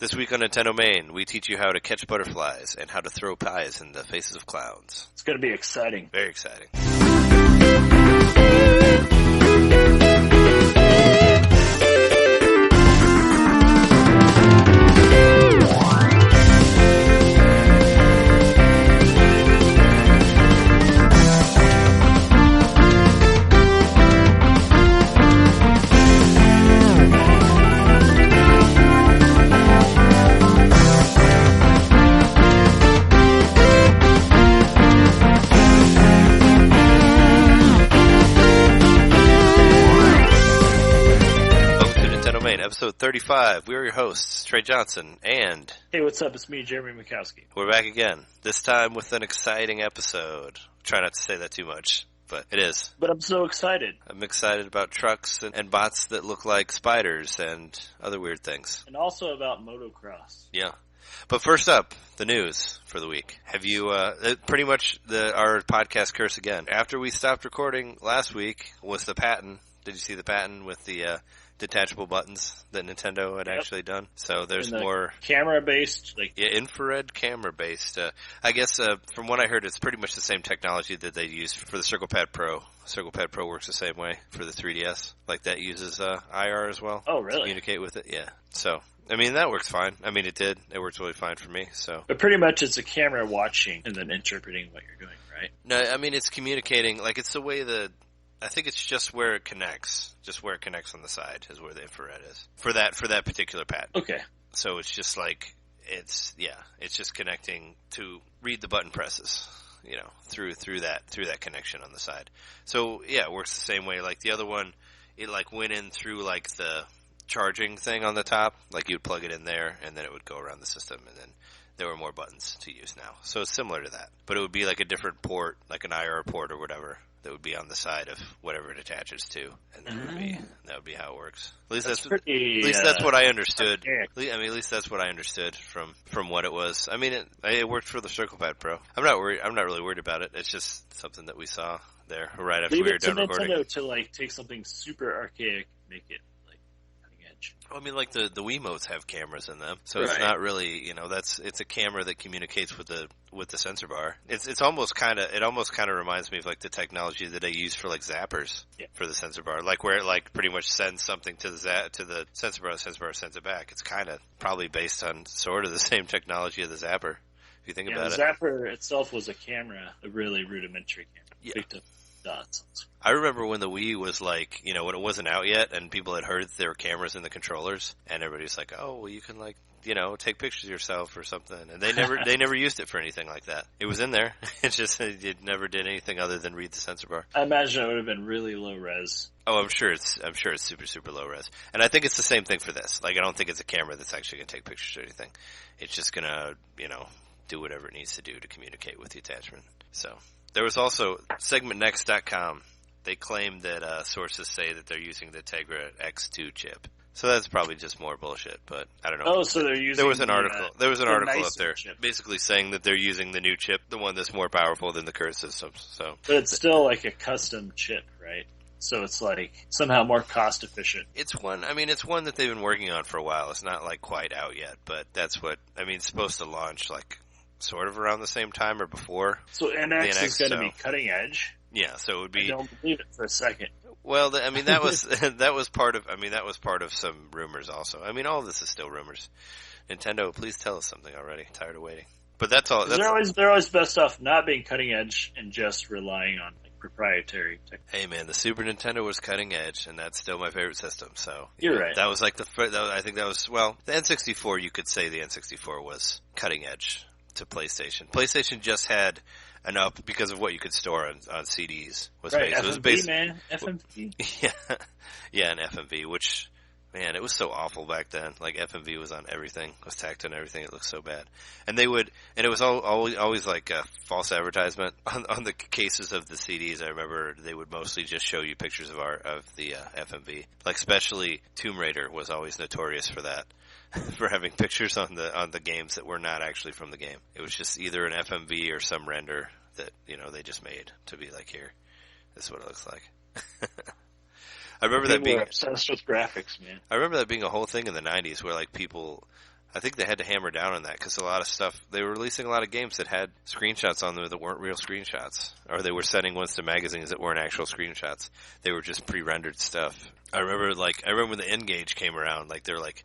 This week on NintenDomain, we teach you how to catch butterflies and how to throw pies in the faces of clowns. It's going to be exciting. Very exciting. Episode 35. We're your hosts, Trey Johnson, and... Hey, what's up? It's me, Jeremy Mikowski. We're back again, this time with an exciting episode. Try not to say that too much, but it is. But I'm so excited. I'm excited about trucks and bots that look like spiders and other weird things. And also about motocross. Yeah. But first up, the news for the week. Have you, pretty much our podcast curse again. After we stopped recording last week was the patent. Did you see the patent with the, detachable buttons that Nintendo had actually done? So there's more camera-based, infrared camera-based. I guess from what I heard, it's pretty much the same technology that they use for the CirclePad Pro. CirclePad Pro works the same way for the 3DS. Like that uses IR as well. Oh, really? To communicate with it, yeah. So I mean that works fine. I mean it did. It works really fine for me. So, but pretty much it's a camera watching and then interpreting what you're doing, right? No, I mean it's communicating. Like it's the way that. I think it's just where it connects. Just where it connects on the side is where the infrared is. For that particular patent. Okay. So it's just like, it's just connecting to read the button presses, through that connection on the side. So yeah, it works the same way. Like the other one, it like went in through like the charging thing on the top. Like you'd plug it in there and then it would go around the system and then there were more buttons to use now. So it's similar to that. But it would be like a different port, like an IR port or whatever. That would be on the side of whatever it attaches to, and that would be how it works. At least that's what I understood. At least that's what I understood from what it was. I mean, it worked for the CirclePad Pro. I'm not worried. I'm not really worried about it. It's just something that we saw there right after we were done recording. Nintendo to like take something super archaic, make it like cutting edge. I mean, like the Wiimotes have cameras in them, so it's not really, it's a camera that communicates with the sensor bar. It almost kind of reminds me of like the technology that they use for like zappers for the sensor bar, like where it like pretty much sends something to the sensor bar sends it back. It's kind of probably based on sort of the same technology of the zapper, if you think about it. The zapper itself was a camera, a really rudimentary camera. Yeah. Picked up dots. I remember when the Wii was like, when it wasn't out yet and people had heard that there were cameras in the contrors and everybody's like, oh, well, you can like, take pictures of yourself or something. And they never used it for anything like that. It was in there. It's just, it never did anything other than read the sensor bar. I imagine it would have been really low res. Oh, I'm sure it's super, super low res. And I think it's the same thing for this. Like, I don't think it's a camera that's actually going to take pictures or anything. It's just going to, do whatever it needs to do to communicate with the attachment. So, there was also SegmentNext.com. They claim that sources say that they're using the Tegra X2 chip. So that's probably just more bullshit, but I don't know. Oh, so they're using There was an article up there chip. basically saying that they're using the new chip, the one that's more powerful than the current systems. So, but it's still like a custom chip, right? So it's like somehow more cost efficient. It's one that they've been working on for a while. It's not like quite out yet, but that's what, it's supposed to launch like sort of around the same time or before. So NX is going to be cutting edge. Yeah, so it would be. I don't believe it for a second. Well, that was part of some rumors also. All of this is still rumors. Nintendo, please tell us something already. I'm tired of waiting. But that's all. They're always best off not being cutting edge and just relying on like proprietary technology. Hey man, the Super Nintendo was cutting edge, and that's still my favorite system. So you're right. That was like the N64. You could say the N64 was cutting edge to PlayStation. PlayStation just had an up because of what you could store on CDs. FMV, man. FMV. Yeah, an FMV, which, man, it was so awful back then. Like, FMV was on everything, was tacked on everything. It looked so bad. And it was always like a false advertisement on the cases of the CDs. I remember they would mostly just show you pictures of the FMV. Like, especially Tomb Raider was always notorious for that. For having pictures on the games that were not actually from the game. It was just either an FMV or some render that, they just made to be like, here, this is what it looks like. I remember that being obsessed with graphics, man. I remember that being a whole thing in the 90s where like people I think they had to hammer down on that because a lot of stuff, they were releasing a lot of games that had screenshots on them that weren't real screenshots. Or they were sending ones to magazines that weren't actual screenshots. They were just pre-rendered stuff. I remember when the N-Gage came around, like they're like,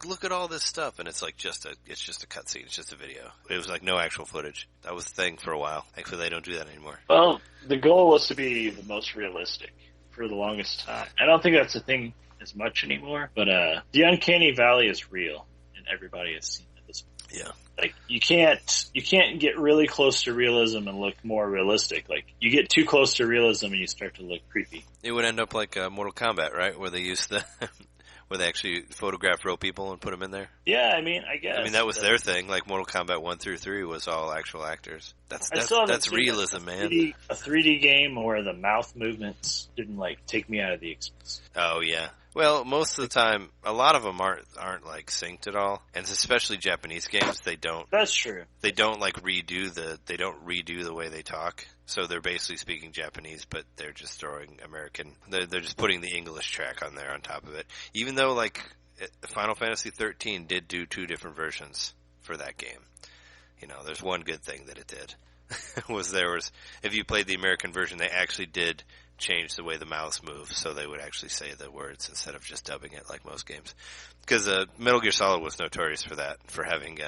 look at all this stuff, and it's like it's just a cutscene, it's just a video. It was like no actual footage. That was the thing for a while. Thankfully they don't do that anymore. Well, the goal was to be the most realistic for the longest time. I don't think that's a thing as much anymore, but the uncanny valley is real. Everybody has seen it this point. Yeah. Like you can't get really close to realism and look more realistic. Like you get too close to realism and you start to look creepy. It would end up like Mortal Kombat, right? Where they use where they actually photograph real people and put them in there. Yeah, I mean, I guess. I mean, that was their thing. Like Mortal Kombat 1 through 3 was all actual actors. That's realism, man. A 3D game where the mouth movements didn't like take me out of the experience. Oh yeah. Well, most of the time, a lot of them aren't like synced at all, and especially Japanese games, they don't. That's true. They don't like redo the way they talk. So they're basically speaking Japanese, but they're just throwing American. They're just putting the English track on there on top of it. Even though like Final Fantasy 13 did do 2 different versions for that game. You know, there's one good thing that it did. was if you played the American version, they actually did change the way the mouths move, so they would actually say the words instead of just dubbing it like most games. Because Metal Gear Solid was notorious for that, for having,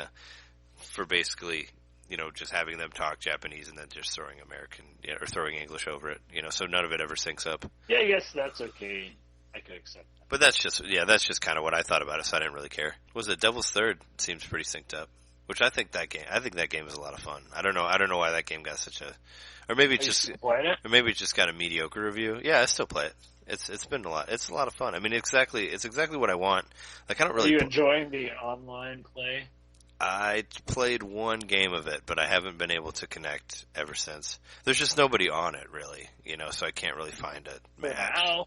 for basically, you know, just having them talk Japanese and then just throwing American, or throwing English over it, you know, so none of it ever syncs up. Yeah, I guess that's okay. I could accept that. But that's just kind of what I thought about it, so I didn't really care. Was it Devil's Third? Seems pretty synced up. Which I think that game is a lot of fun. I don't know why that game got such a, or maybe it just got a mediocre review. Yeah, I still play it. It's been a lot. It's a lot of fun. I mean, it's exactly what I want. Like I don't really. Are you enjoying the online play? I played one game of it, but I haven't been able to connect ever since. There's just nobody on it, really, you know, so I can't really find it. Wow.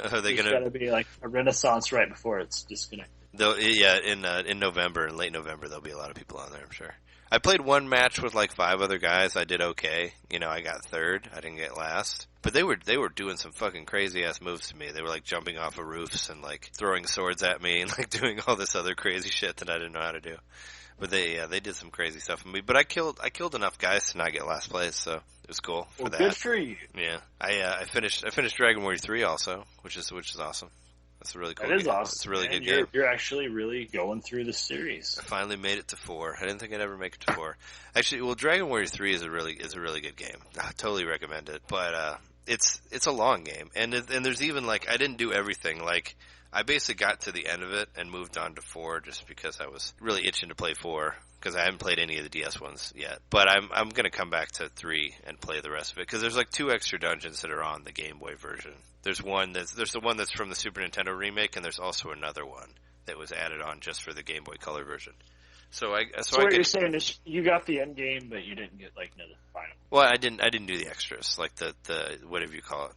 Are they going to be like a renaissance right before it's disconnected? Yeah, in November, in late November, there'll be a lot of people on there, I'm sure. I played one match with like 5 other guys. I did okay. You know, I got third. I didn't get last. But they were doing some fucking crazy ass moves to me. They were like jumping off of roofs and like throwing swords at me and like doing all this other crazy shit that I didn't know how to do. But they did some crazy stuff with me. But I killed enough guys to not get last place, so it was cool for that. Good for you. Yeah, I finished Dragon Warrior 3 also, which is awesome. That's a really cool game. That is awesome. It's a really good game. You're actually really going through the series. I finally made it to 4. I didn't think I'd ever make it to 4. Actually, well, Dragon Warrior 3 is a really good game. I totally recommend it. But it's a long game, and there's even like I didn't do everything. Like I basically got to the end of it and moved on to 4 just because I was really itching to play 4. Because I haven't played any of the DS ones yet. But I'm going to come back to 3 and play the rest of it. Because there's like 2 extra dungeons that are on the Game Boy version. There's the one that's from the Super Nintendo remake, and there's also another one that was added on just for the Game Boy Color version. So what you're saying is you got the end game, but you didn't get like the final. Well, I didn't do the extras, like the whatever you call it.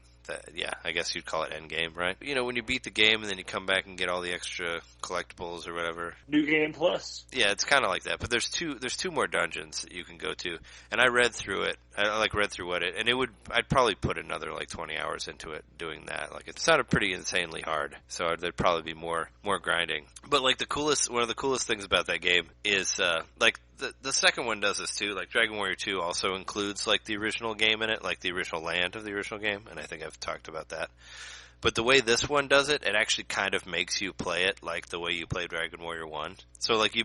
Yeah, I guess you'd call it end game, right? You know, when you beat the game and then you come back and get all the extra collectibles or whatever. New Game Plus. Yeah, it's kind of like that. But there's two more dungeons that you can go to, and I read through it. I read through it, and I'd probably put another like 20 hours into it doing that. Like it sounded pretty insanely hard, so there'd probably be more grinding. But like one of the coolest things about that game is like. The second one does this too. Like Dragon Warrior 2 also includes like the original game in it, like the original land of the original game, and I think I've talked about that. But the way this one does it, it actually kind of makes you play it like the way you play Dragon Warrior 1. So like you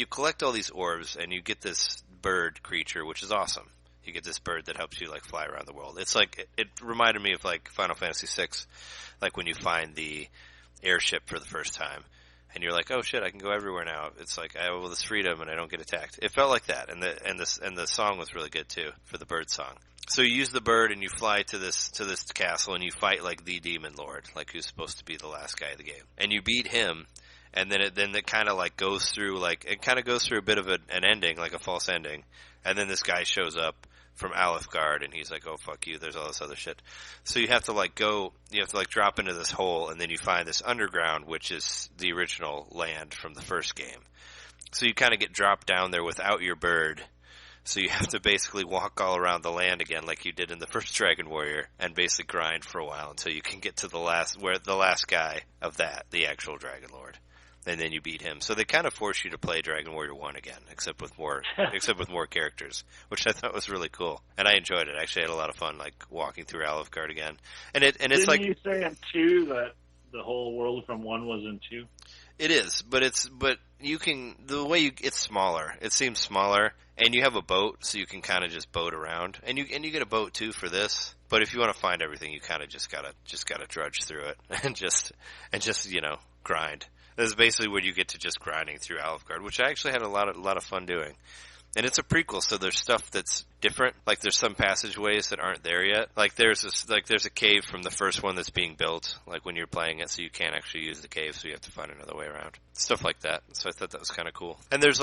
collect all these orbs and you get this bird creature, which is awesome. You get this bird that helps you like fly around the world. It's like it reminded me of like Final Fantasy VI, like when you find the airship for the first time. And you're like, oh shit, I can go everywhere now. It's like I have all this freedom and I don't get attacked. It felt like that, and the song was really good too for the bird song. So you use the bird and you fly to this castle and you fight like the demon lord, like who's supposed to be the last guy of the game, and you beat him. And then it kind of like goes through a bit of an ending, like a false ending. And then this guy shows up from Alefgard, and he's like, oh, fuck you, there's all this other shit. So you have to drop into this hole, and then you find this underground, which is the original land from the first game. So you kind of get dropped down there without your bird. So you have to basically walk all around the land again like you did in the first Dragon Warrior, and basically grind for a while until you can get to the last guy of that, the actual Dragon Lord. and then you beat him. So they kind of force you to play Dragon Warrior 1 again, except with more characters, which I thought was really cool. And I enjoyed it. I actually had a lot of fun, like, walking through Alefgard again. And it's Didn't like... you say in 2 that the whole world from 1 was in 2? It is, but you can, it's smaller. It seems smaller, and you have a boat, so you can kind of just boat around. And you get a boat too for this. But if you want to find everything, you kind of just gotta drudge through it and just grind. This is basically where you get to just grinding through Alefgard, which I actually had a lot of fun doing. And it's a prequel, so there's stuff that's different. Like, there's some passageways that aren't there yet. Like, there's a cave from the first one that's being built, like, when you're playing it, so you can't actually use the cave, so you have to find another way around. Stuff like that. So I thought that was kind of cool. And there's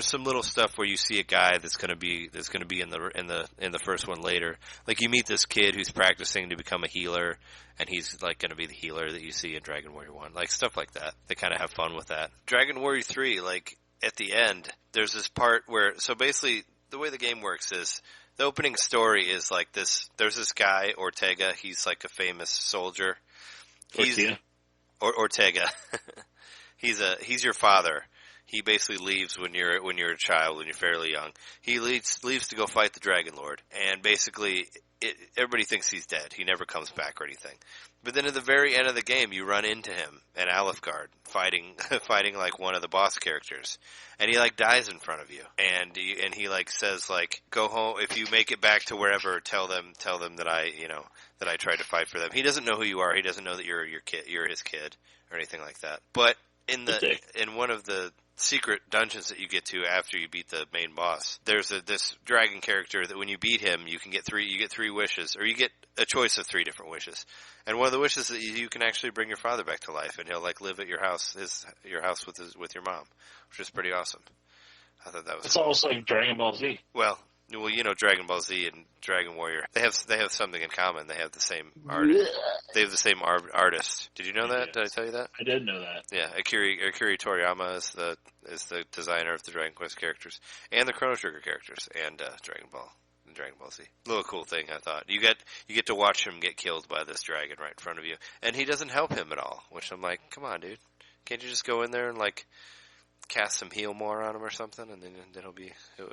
some little stuff where you see a guy that's gonna be in the first one later. Like, you meet this kid who's practicing to become a healer, and he's, like, gonna be the healer that you see in Dragon Warrior 1. Like, stuff like that. They kind of have fun with that. Dragon Warrior 3, like, at the end, there's this part where, so basically, the way the game works is, the opening story is like this, there's this guy, Ortega, he's like a famous soldier. Ortega. He's your father. He basically leaves when you're a child, when you're fairly young. He leaves to go fight the Dragon Lord, and basically, everybody thinks he's dead. He never comes back or anything. But then at the very end of the game, you run into him in Alefgard, fighting like one of the boss characters, and he like dies in front of you, and he like says like, go home, if you make it back to wherever, tell them that I tried to fight for them. He doesn't know who you are. He doesn't know that you're his kid or anything like that. But in one of the secret dungeons that you get to after you beat the main boss, there's this dragon character that when you beat him, you get three wishes, or you get a choice of 3 different wishes. And one of the wishes is that you can actually bring your father back to life, and he'll like live at your house with your mom, which is pretty awesome. I thought that was. It's almost like Dragon Ball Z. Well, Dragon Ball Z and Dragon Warrior, they have something in common. They have the same art. They have the same artist. Did you know that? Did I tell you that? I did know that. Yeah, Akira Toriyama is the designer of the Dragon Quest characters and the Chrono Trigger characters and Dragon Ball Z. A little cool thing, I thought. You get to watch him get killed by this dragon right in front of you, and he doesn't help him at all. Which I'm like, come on, dude, can't you just go in there and like cast some heal more on him or something, and then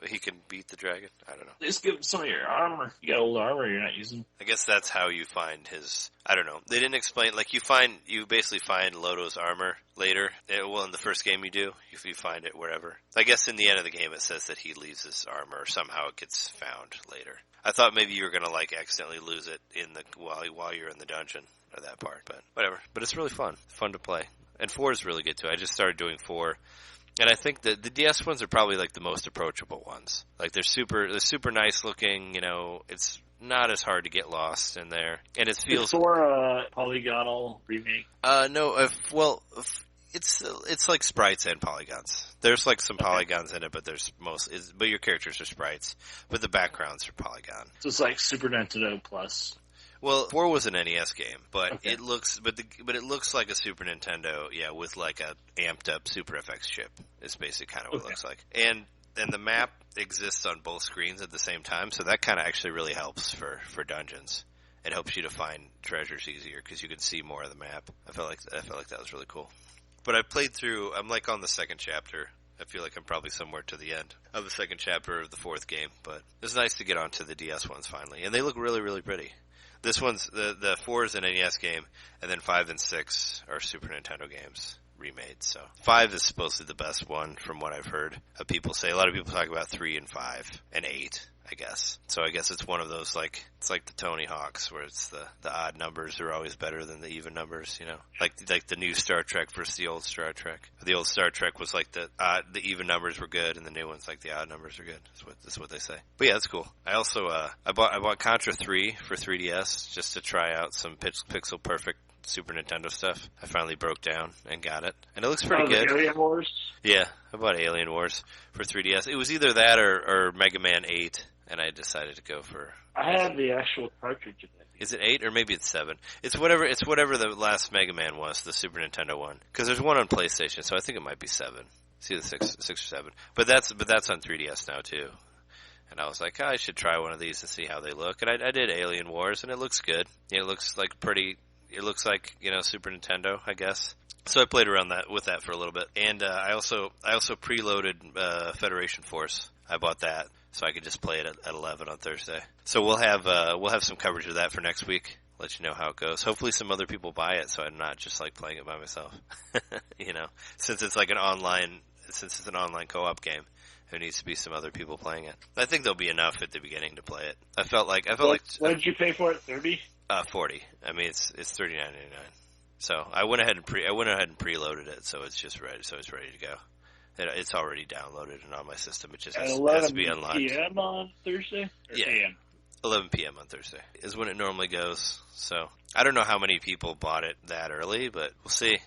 he can beat the dragon? I don't know. Just give him some of your armor. You got old armor you're not using. I guess that's how you find his. I don't know. They didn't explain. Like you basically find Lodo's armor later. Well, in the first game you do. You find it wherever. I guess in the end of the game it says that he leaves his armor, or somehow it gets found later. I thought maybe you were gonna like accidentally lose it while you're in the dungeon or that part, but whatever. But it's really fun to play. And 4 is really good too. I just started doing 4. And I think that the DS ones are probably like the most approachable ones. Like they're super nice looking, it's not as hard to get lost in there. And it feels... Is 4 a polygonal remake? No, it's like sprites and polygons. There's like some polygons in it, but but your characters are sprites. But the backgrounds are polygon. So it's like Super Nintendo Plus. Well, 4 was an NES game, but it looks like a Super Nintendo, with like a amped up Super FX chip. Is basically kind of what it looks like. And the map exists on both screens at the same time, so that kind of actually really helps for dungeons. It helps you to find treasures easier because you can see more of the map. I felt like that was really cool. But I played through. I'm like on the second chapter. I feel like I'm probably somewhere to the end of the second chapter of the 4th game. But it's nice to get onto the DS ones finally, and they look really, really pretty. This one's the 4 is an NES game, and then 5 and 6 are Super Nintendo games remade. So 5 is supposed to be the best one from what I've heard of people say. A lot of people talk about 3 and 5 and 8, I guess. So I guess it's one of those it's like the Tony Hawks where it's the odd numbers are always better than the even numbers, Like the new Star Trek versus the old Star Trek. The old Star Trek was like the even numbers were good, and the new one's like the odd numbers are good. That's what they say. But yeah, that's cool. I also I bought Contra 3 for 3DS just to try out some pixel perfect Super Nintendo stuff. I finally broke down and got it, and it looks pretty good. Alien Wars? Yeah, I bought Alien Wars for 3DS. It was either that or Mega Man 8, and I decided to go for... I have the actual cartridge of it. Is it 8 or maybe it's 7? It's whatever the last Mega Man was, the Super Nintendo one. Because there's one on PlayStation, so I think it might be 7. It's either 6 or 7. But that's on 3DS now too. And I was like, I should try one of these and see how they look. And I did Alien Wars, and it looks good. It looks like Super Nintendo, I guess. So I played around with that for a little bit, and I also preloaded Federation Force. I bought that so I could just play it at 11 on Thursday. So we'll have some coverage of that for next week. Let you know how it goes. Hopefully, some other people buy it, so I'm not just like playing it by myself. Since it's like since it's an online co-op game, there needs to be some other people playing it. I think there'll be enough at the beginning to play it. I felt like what did you pay for it? 30? 40. I mean, it's $39.99. So I went ahead and preloaded it, so it's just ready. So it's ready to go. It's already downloaded and on my system. It just has to be unlocked. 11 p.m. on Thursday? Or yeah. AM? 11 p.m. on Thursday is when it normally goes. So I don't know how many people bought it that early, but we'll see.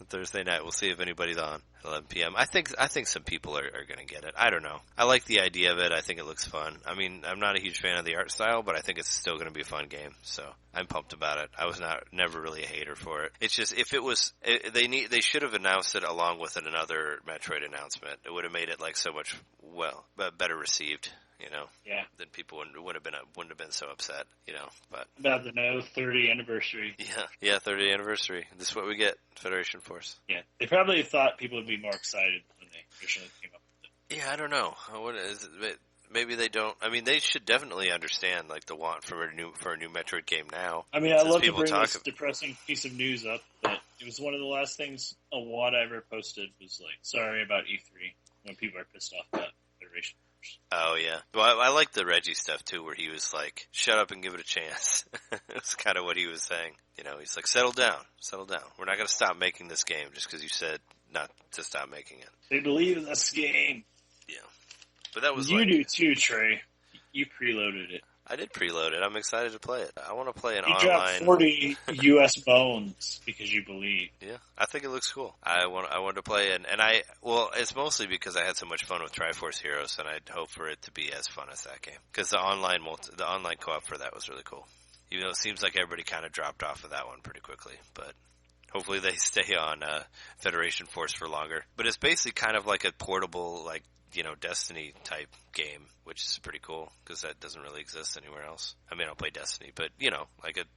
Thursday night, we'll see if anybody's on at 11 p.m. I think some people are going to get it. I don't know. I like the idea of it. I think it looks fun. I mean, I'm not a huge fan of the art style, but I think it's still going to be a fun game. So I'm pumped about it. I was never really a hater for it. It's just they should have announced it along with another Metroid announcement. It would have made it like so much better received. Yeah. Then people wouldn't have been so upset, but. About the 30th anniversary. Yeah, 30th anniversary. This is what we get, Federation Force. Yeah, they probably thought people would be more excited when they originally came up with it. Yeah, I don't know. What is it? Maybe they don't. I mean, they should definitely understand like the want for a new Metroid game now. I mean, I love to bring this depressing piece of news up, but it was one of the last things Awad ever posted was like, sorry about E3, when people are pissed off about Federation. Oh, yeah. Well, I like the Reggie stuff, too, where he was like, shut up and give it a chance. That's kind of what he was saying. He's like, settle down. We're not going to stop making this game just because you said not to stop making it. They believe in this game. Yeah. But that was You do too, Trey. You preloaded it. I did preload it. I'm excited to play it. I want to play an you online. You dropped 40 U.S. bones because you believe. Yeah, I think it looks cool. I wanted to play it, and it's mostly because I had so much fun with Triforce Heroes, and I'd hope for it to be as fun as that game. Because the online co-op for that was really cool. Even though it seems like everybody kind of dropped off of that one pretty quickly, but hopefully they stay on Federation Force for longer. But it's basically kind of like a portable, Destiny type game, which is pretty cool because that doesn't really exist anywhere else. I mean, I'll play Destiny, but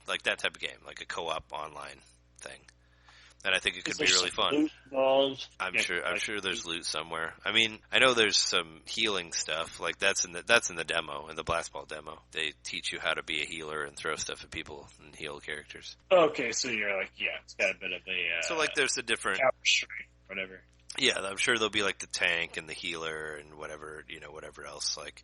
like that type of game, like a co-op online thing. And I think it could be really fun. I'm sure there's loot somewhere. I mean, I know there's some healing stuff. Like that's in the demo, in the Blast Ball demo. They teach you how to be a healer and throw stuff at people and heal characters. Okay, so you're like, yeah, it's got a bit of a so like there's a different whatever. Yeah, I'm sure there'll be like the tank and the healer and whatever else, like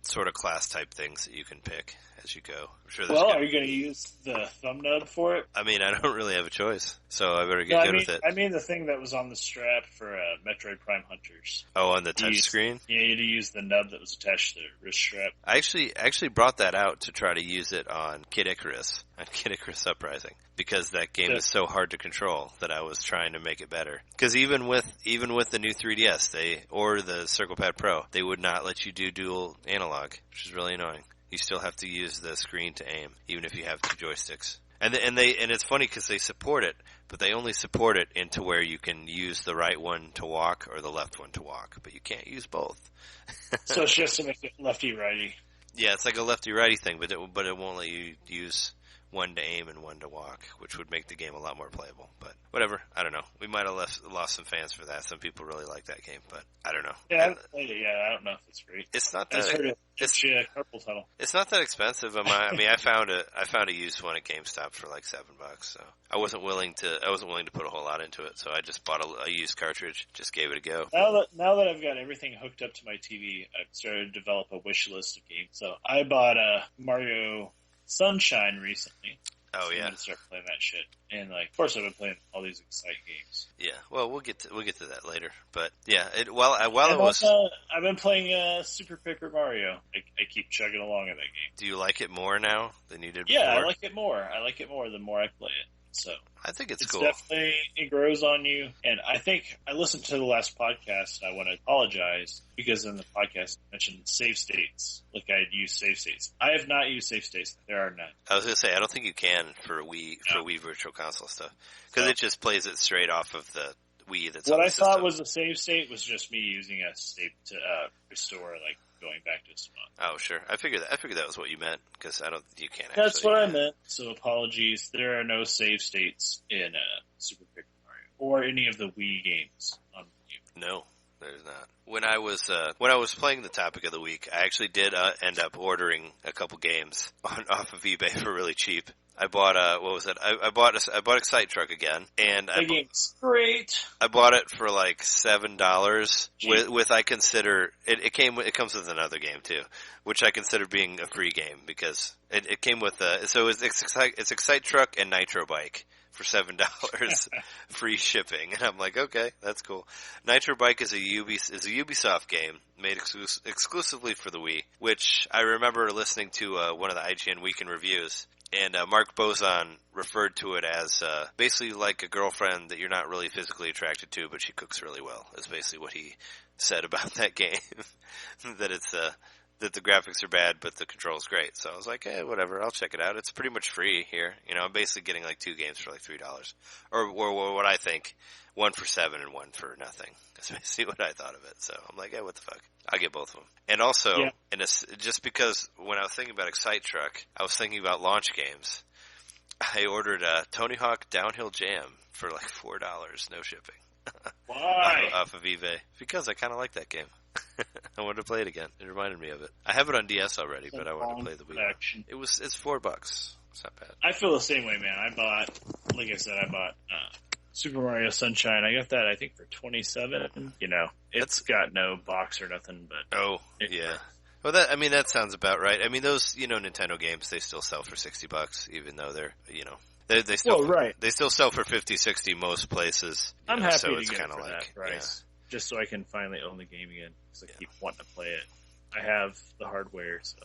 sort of class type things that you can pick as you go. I'm sure. Are you going to use the thumb nub for it? I mean, I don't really have a choice, so I better get good with it. I mean the thing that was on the strap for Metroid Prime Hunters. Oh, on the touch screen? Yeah, you had to use the nub that was attached to the wrist strap. I actually brought that out to try to use it on Kid Icarus Uprising, because that game is so hard to control that I was trying to make it better. Because even with the new 3DS, or the CirclePad Pro, they would not let you do dual analog, which is really annoying. You still have to use the screen to aim, even if you have two joysticks. And it's funny because they support it, but they only support it into where you can use the right one to walk or the left one to walk, but you can't use both. So it's just to make it lefty-righty. Yeah, it's like a lefty-righty thing, but it won't let you use one to aim and one to walk, which would make the game a lot more playable. But whatever, I don't know. We might have lost some fans for that. Some people really like that game, but I don't know. Yeah, I don't know if it's free. It's not that. It's a carpal tunnel. It's not that expensive. I mean, I found a used one at GameStop for like $7. So I wasn't willing to put a whole lot into it. So I just bought a used cartridge, just gave it a go. Now that I've got everything hooked up to my TV, I've started to develop a wish list of games. So I bought Mario Sunshine recently. Oh, yeah. I'm gonna start playing that shit, and of course, I've been playing all these Excite games. Yeah, well, we'll get to that later. But yeah, I've been playing Super Paper Mario. I keep chugging along in that game. Do you like it more now than you did before? Yeah, I like it more. I like it more the more I play it. So I think it's cool. Definitely, it grows on you. And I think I listened to the last podcast. I want to apologize because in the podcast I mentioned save states. Like I'd use save states. I have not used save states. There are none. I was going to say, I don't think you can for Wii Virtual Console stuff. Because it just plays it straight off of the Wii that's on the system. What I thought was a save state was just me using a save to restore, going back to a spot. Oh, sure. I figured that was what you meant, because you can't That's what I meant. So apologies. There are no save states in Super Paper or any of the Wii games on Wii U. No, there's not. When I was playing the topic of the week, I actually did end up ordering a couple games off of eBay for really cheap. I bought what was it? I bought Excite Truck again, and The game's great. I bought it for like $7 with I consider it comes with another game too, which I consider being a free game because it came with it's Excite Truck and Nitro Bike for $7 free shipping, and I'm like, okay, that's cool. Nitro Bike is a Ubisoft game made exclusively for the Wii, which I remember listening to one of the IGN Weekend reviews. And Mark Bozon referred to it as basically like a girlfriend that you're not really physically attracted to, but she cooks really well. Is basically what he said about that game. That it's that the graphics are bad, but the control's great. So I was like, hey, whatever, I'll check it out. It's pretty much free here. You know, I'm basically getting like 2 games for like $3, or what I think, 1 for $7 and 1 for nothing. That's basically what I thought of it. So I'm like, hey, what the fuck? I'll get both of them. And also, just because when I was thinking about Excite Truck, I was thinking about launch games. I ordered a Tony Hawk Downhill Jam for like $4, no shipping. Why? Off of eBay. Because I kind of like that game. I wanted to play it again. It reminded me of it. I have it on DS already, but I wanted to play the Wii. It's $4. It's not bad. I feel the same way, man. I bought Super Mario Sunshine. I got that, I think, for $27. You know, it's got no box or nothing, but yeah. Well, that sounds about right. I mean, those Nintendo games, they still sell for $60, even though they're they still they still sell for 50, 60 most places. I'm happy so to it's get kind it of for like that price, just so I can finally own the game again because I keep wanting to play it. I have the hardware, so.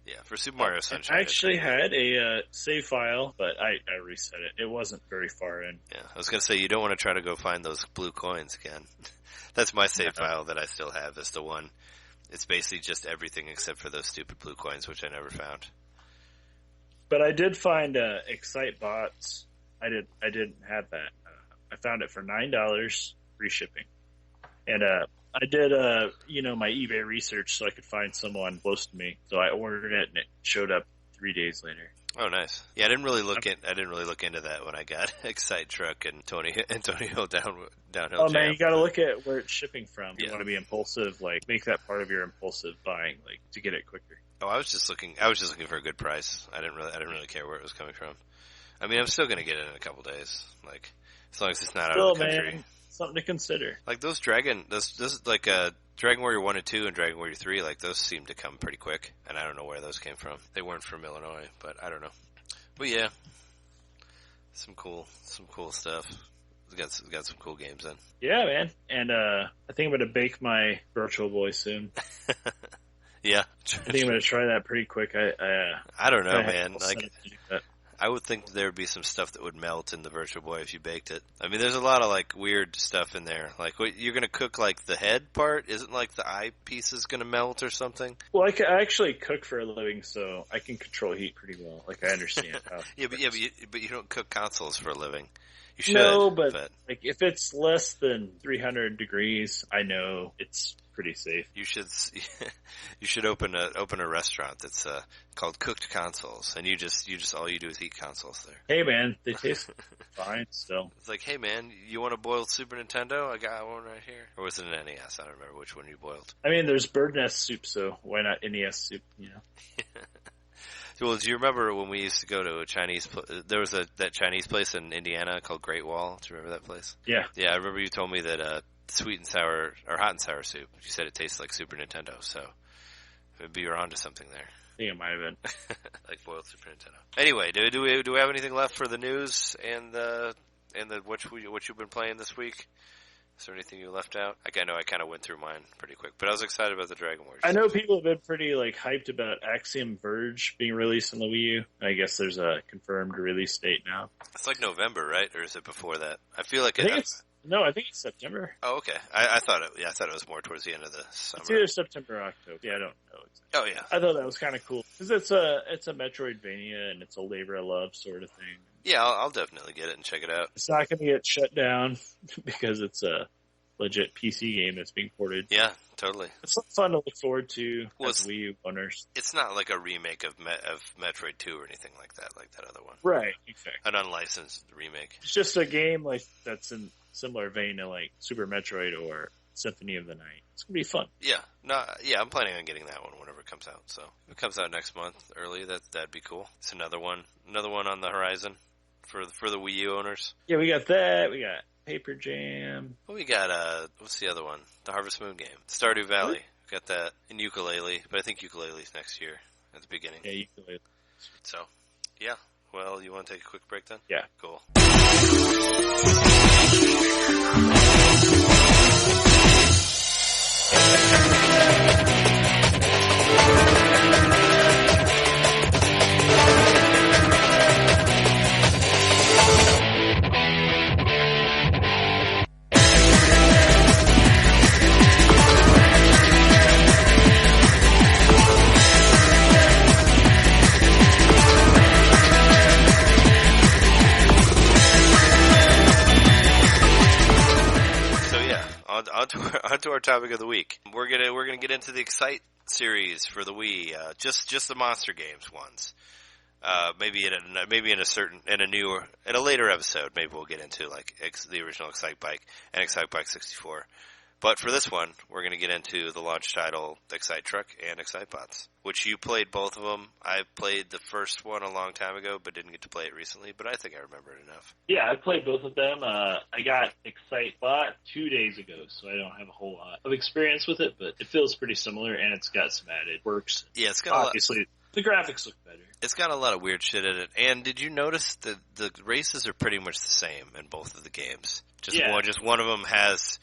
Yeah, for Super Mario Sunshine. I actually had a save file, but I reset it. It wasn't very far in. Yeah, I was going to say, you don't want to try to go find those blue coins again. That's my save file that I still have. It's the one. It's basically just everything except for those stupid blue coins, which I never found. But I did find Excite Bots. I didn't have that. I found it for $9, free shipping. And I did my eBay research so I could find someone close to me. So I ordered it and it showed up 3 days later. Oh, nice. Yeah, I didn't really look into that when I got Excite Truck and Tony Hill Downhill Oh Jam. man, you got to look at where it's shipping from. You want to be impulsive, like make that part of your impulsive buying, like to get it quicker. Oh, I was just looking for a good price. I didn't really care where it was coming from. I mean, I'm still going to get it in a couple days, like as long as it's not out of the country. Man, something to consider. Like those Dragon Warrior 1 and 2 and Dragon Warrior 3, like those seem to come pretty quick, and I don't know where those came from. They weren't from Illinois, but I don't know. But yeah, some cool stuff. We got some cool games in. Yeah, man. And I think I'm going to bake my Virtual Boy soon. Yeah. I think I'm going to try that pretty quick. I don't know, man. Like, I would think there would be some stuff that would melt in the Virtual Boy if you baked it. I mean, there's a lot of like weird stuff in there. Like, what, you're going to cook like the head part? Isn't like the eye piece is going to melt or something? Well, I actually cook for a living, so I can control heat pretty well. Like, I understand how. but you don't cook consoles for a living. You should. No, but like if it's less than 300 degrees, I know it's pretty safe. You should open a restaurant that's called Cooked Consoles, and you just all you do is eat consoles there. Hey man, they taste fine still. It's like, hey man, you want a boiled Super Nintendo? I got one right here. Or was it an NES? I don't remember which one you boiled. I mean, there's bird nest soup, so why not NES soup? You know. Well, do you remember when we used to go to a Chinese? There was that Chinese place in Indiana called Great Wall. Do you remember that place? Yeah. Yeah, I remember you told me that sweet and sour or hot and sour soup. You said it tastes like Super Nintendo, so maybe you're onto something there. I think it might have been like boiled Super Nintendo. Anyway, do we have anything left for the news and the what you've been playing this week? Is there anything you left out? Like, I know I kind of went through mine pretty quick, but I was excited about the Dragon Warriors. I know people have been pretty hyped about Axiom Verge being released on the Wii U. I guess there's a confirmed release date now. It's like November, right? Or is it before that? I feel like I think it's September. Oh, okay. I thought it was more towards the end of the summer. It's either September or October. Yeah, I don't know exactly. Oh yeah. I thought that was kind of cool because it's a Metroidvania and it's a labor of love sort of thing. Yeah, I'll definitely get it and check it out. It's not going to get shut down because it's a legit PC game that's being ported. Yeah, totally. It's fun to look forward to Well, as Wii U owners. It's not like a remake of Metroid 2 or anything like that other one. Right, exactly. An unlicensed remake. It's just a game like that's in similar vein to like Super Metroid or Symphony of the Night. It's gonna be fun. Yeah, I'm planning on getting that one whenever it comes out. So if it comes out next month early, that'd be cool. It's another one on the horizon for the Wii U owners. Yeah, we got that. We got Paper Jam. Well, we got what's the other one? The Harvest Moon game, Stardew Valley. We got that in Ukulele, but I think Ukulele's next year at the beginning. Yeah, Ukulele. So, yeah. Well, you want to take a quick break then? Yeah. Cool. On to our topic of the week. We're gonna get into the Excite series for the Wii. Just the monster games ones. Maybe in a later episode, maybe we'll get into like the original Excite Bike and Excite Bike 64. But for this one, we're going to get into the launch title Excite Truck and Excite Bots, which you played both of them. I played the first one a long time ago, but didn't get to play it recently, but I think I remember it enough. Yeah, I played both of them. I got Excite Bot 2 days ago, so I don't have a whole lot of experience with it, but it feels pretty similar, and it's got some added perks. Yeah, it's got obviously the graphics look better. It's got a lot of weird shit in it. And did you notice that the races are pretty much the same in both of the games? Just one of them has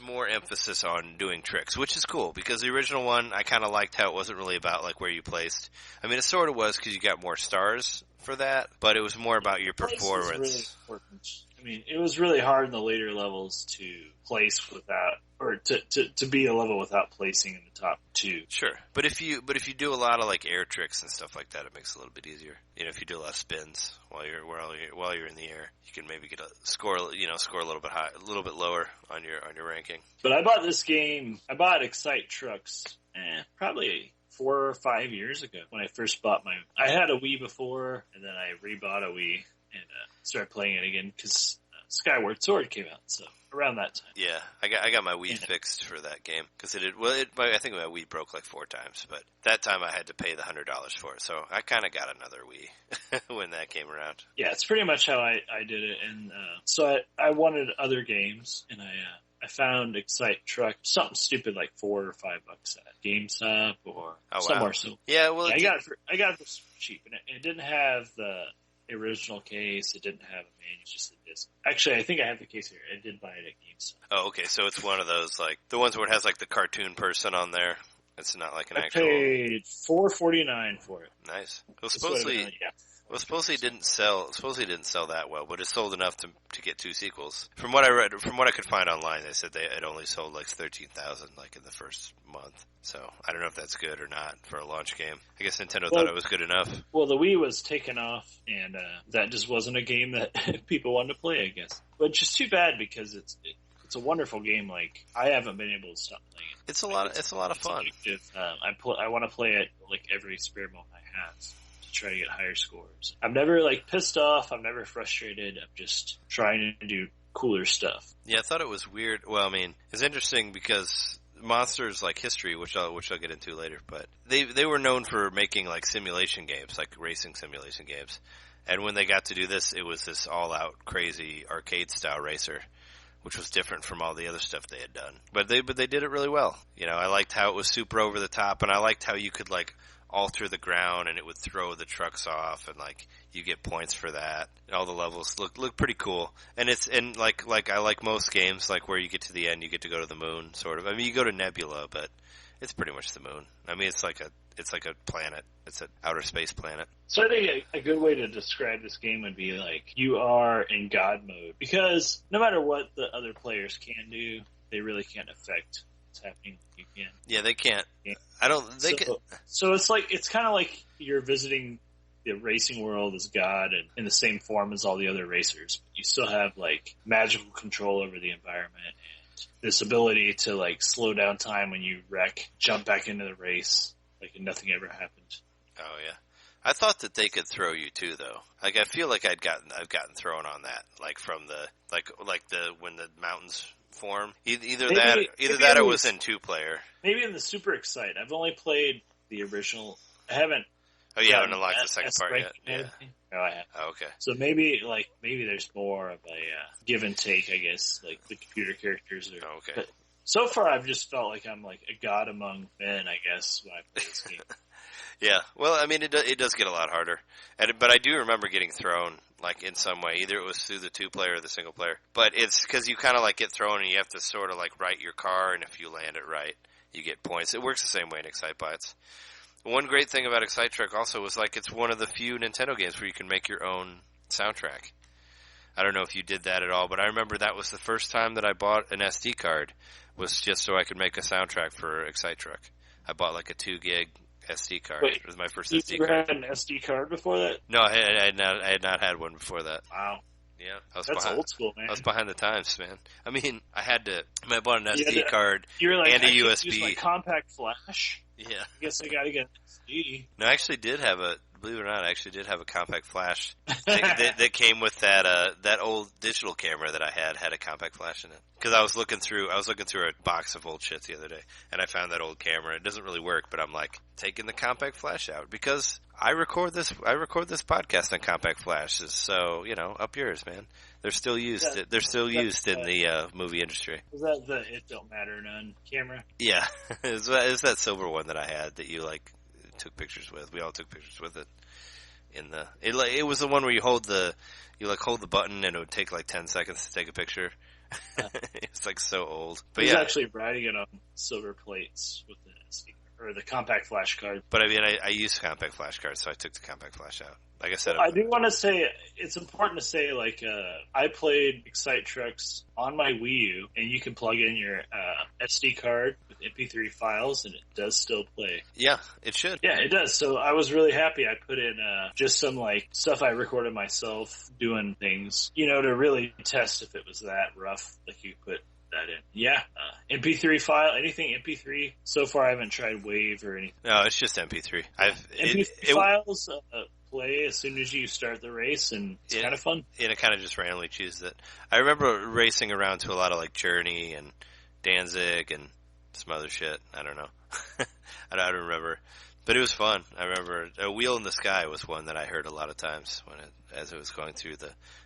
more emphasis on doing tricks, which is cool because the original one I kind of liked how it wasn't really about like where you placed. I mean, it sort of was because you got more stars for that, but it was more about your performance. Really important. I mean, it was really hard in the later levels to place without, or to be a level without placing in the top two. Sure, but if you do a lot of like air tricks and stuff like that, it makes it a little bit easier. You know, if you do a lot of spins while you're in the air, you can maybe get a score a little bit high, a little bit lower on your ranking. But I bought this game. I bought Excite Trucks, probably 4 or 5 years ago when I first bought I had a Wii before, and then I rebought a Wii and started playing it again because Skyward Sword came out. So around that time. Yeah, I got my Wii fixed for that game because I think my Wii broke like 4 times, but that time I had to pay the $100 for it, so I kind of got another Wii when that came around. Yeah, it's pretty much how I did it, and so I wanted other games, and I found Excite Truck, something stupid like $4 or $5 at GameStop or somewhere. So yeah, well, I got it for cheap, and it didn't have the original case. It didn't have a manual, just a disc. Actually, I think I have the case here. I did buy it at GameStop. Oh, okay. So it's one of those like the ones where it has like the cartoon person on there. It's not like an actual. I paid $4.49 for it. Nice. Well, supposedly it didn't sell. Supposedly it didn't sell that well, but it sold enough to get 2 sequels. From what I read, from what I could find online, they said it only sold like 13,000 like in the first month. So I don't know if that's good or not for a launch game. I guess Nintendo thought it was good enough. Well, the Wii was taken off, and that just wasn't a game that people wanted to play, I guess. But it's just too bad because it's a wonderful game. Like I haven't been able to stop playing it. It's a lot of fun. I want to play it like every spare moment I have to try to get higher scores. I'm never like pissed off. I'm never frustrated. I'm just trying to do cooler stuff. Yeah, I thought it was weird. Well, I mean, it's interesting because Monsters like history, which I'll get into later, but they were known for making like simulation games, like racing simulation games. And when they got to do this, it was this all-out crazy arcade-style racer, which was different from all the other stuff they had done. But they did it really well. You know, I liked how it was super over the top, and I liked how you could like alter the ground and it would throw the trucks off, and like you get points for that. And all the levels look pretty cool. And like I like most games, like where you get to the end, you get to go to the moon, sort of. I mean, you go to Nebula, but it's pretty much the moon. I mean, it's like a planet. It's an outer space planet. So I think a good way to describe this game would be like you are in God mode, because no matter what the other players can do, they really can't affect what's happening. You can. Yeah, they can't. So it's kind of like you're visiting the racing world as God and in the same form as all the other racers. You still have like magical control over the environment. this ability to like slow down time when you wreck, jump back into the race, like nothing ever happened. Oh yeah. I thought that they could throw you too, though. Like I feel like I've gotten thrown on that, like from the when the mountains form. Either that or it was in 2-player. Maybe in the Super Excite. I've only played the original. I haven't. Oh, you haven't unlocked the second part yet. Yeah. No, I haven't. Oh, okay. So maybe there's more of a give and take. I guess like the computer characters are. Oh, okay. But so far, I've just felt like I'm like a god among men. I guess when I play this game. Yeah, well, I mean, it does get a lot harder, but I do remember getting thrown, like, in some way. Either it was through the 2-player or the single-player. But it's because you kind of, like, get thrown and you have to sort of, like, right your car, and if you land it right, you get points. It works the same way in Excitebytes. One great thing about Excitetrack also was, like, it's one of the few Nintendo games where you can make your own soundtrack. I don't know if you did that at all, but I remember that was the first time that I bought an SD card, was just so I could make a soundtrack for Excitetrack. I bought, like, a 2-gig SD card. Wait, it was my first SD card. You had an SD card before that? No, I had not had one before that. Wow. Yeah, that's old school, man. I was behind the times, man. I mean, I bought an SD card like, and a USB. Use my compact flash. Yeah. I guess I gotta get an SD. No, I actually did have believe it or not, I actually did have a compact flash that came with that old digital camera that I had a compact flash in it. Because I was looking through a box of old shit the other day, and I found that old camera. It doesn't really work, but I'm like taking the compact flash out because I record this podcast on compact flashes. So up yours, man. They're still used. They're still used in the movie industry. Is that the It Don't Matter None camera? Yeah, it's that silver one that I had that you took pictures with. We all took pictures with it. It was the one where you hold the button and it would take like 10 seconds to take a picture. It's like so old. But I was actually writing it on silver plates with the SD or the compact flash card. But I mean, I used compact flash cards, so I took the compact flash out. Like I said, I do want to say it's important to say I played Excitetrack on my Wii U, and you can plug in your SD card with MP3 files, and it does still play. Yeah, it should. Yeah, it does. So I was really happy. I put in just some stuff I recorded myself doing things, to really test if it was that rough. Like you put that in. Yeah, MP3 file, anything MP3. So far, I haven't tried Wave or anything. No, it's just MP3. MP3 files. Play as soon as you start the race, and it's kind of fun. And it kind of just randomly chooses it. I remember racing around to a lot of Journey and Danzig and some other shit. I don't know. I don't remember. But it was fun. I remember A Wheel in the Sky was one that I heard a lot of times as it was going through